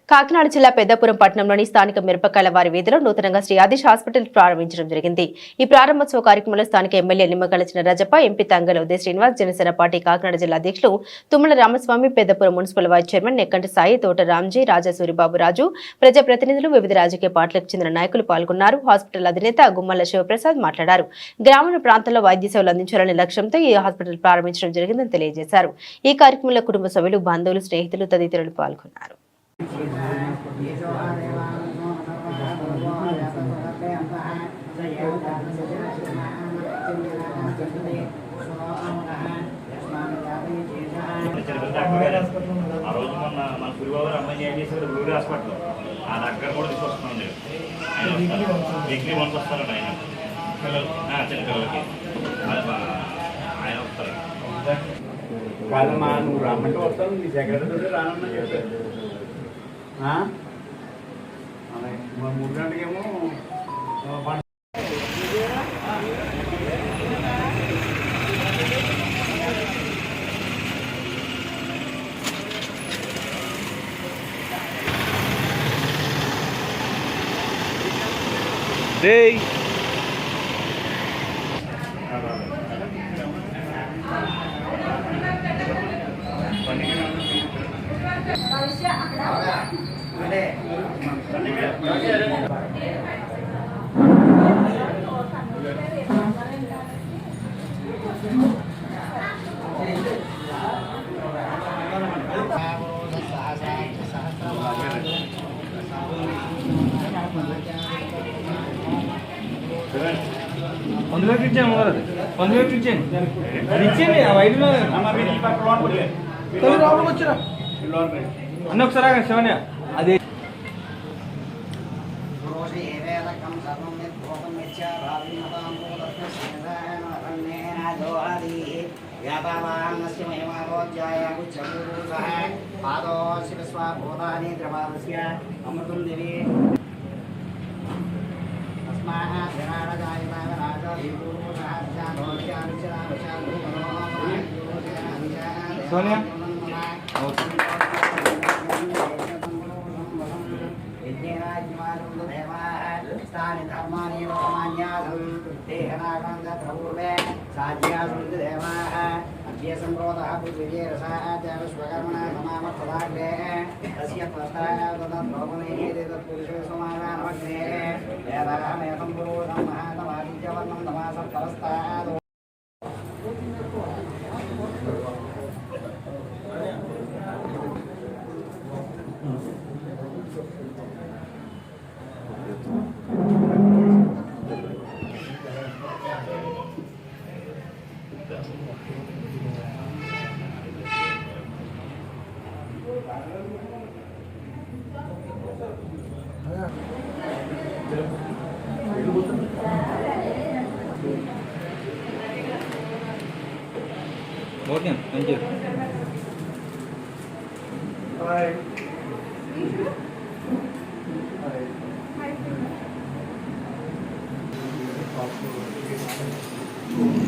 కాకినాడ జిల్లా పెద్దపురం పట్టణంలోని స్థానిక మిరపకాయల వారి వీధిలో నూతనంగా శ్రీ ఆదిశ హాస్పిటల్ ప్రారంభించడం జరిగింది. ఈ ప్రారంభోత్సవ కార్యక్రమంలో స్థానిక MLA Nimmagadda Chinarajappa, MP Thangella Udaya Srinivas, Janasena party Kakinada జిల్లా అధ్యక్షులు Tummala Ramaswamy, Peddapuram municipal vice chairman Nekkanti Sai, Thota Ramji, రాజా సూరిబాబు రాజు, ప్రజాప్రతినిధులు, వివిధ రాజకీయ పార్టీలకు చెందిన నాయకులు పాల్గొన్నారు. హాస్పిటల్ అధినేత గుమ్మల శివప్రసాద్ మాట్లాడారు. గ్రామీణ ప్రాంతాల్లో వైద్య సేవలు అందించాలనే లక్ష్యంతో ఈ హాస్పిటల్ ప్రారంభించడం జరిగిందని తెలియజేశారు. ఈ కార్యక్రమంలో కుటుంబ సభ్యులు, బంధువులు, స్నేహితులు తదితరులు పాల్గొన్నారు. ఆ రోజు మొన్న మన గురుబాబు అమ్మాయి ఏం చేశారు రూరల్ హాస్పిటల్ ఆ దగ్గర కూడా తీసుకొస్తున్నాం డిగ్రీ వన్స్ వస్తారండి ఆయన చిన్న పిల్లలకి ఆయన వస్తారు వాళ్ళు మా నువ్వు రమ్మంటే వస్తాను నీ సెక్రటరీ రానన్నా చెప్తారు 3 గంటలకేమో Day. పందులోకిచ్చాను అది ఇచ్చేయండి ఆ వైద్యులు వచ్చారా అన్న ఒకసారి శివన్య అదే Sonia? Okay, thank you. Bye. Hi.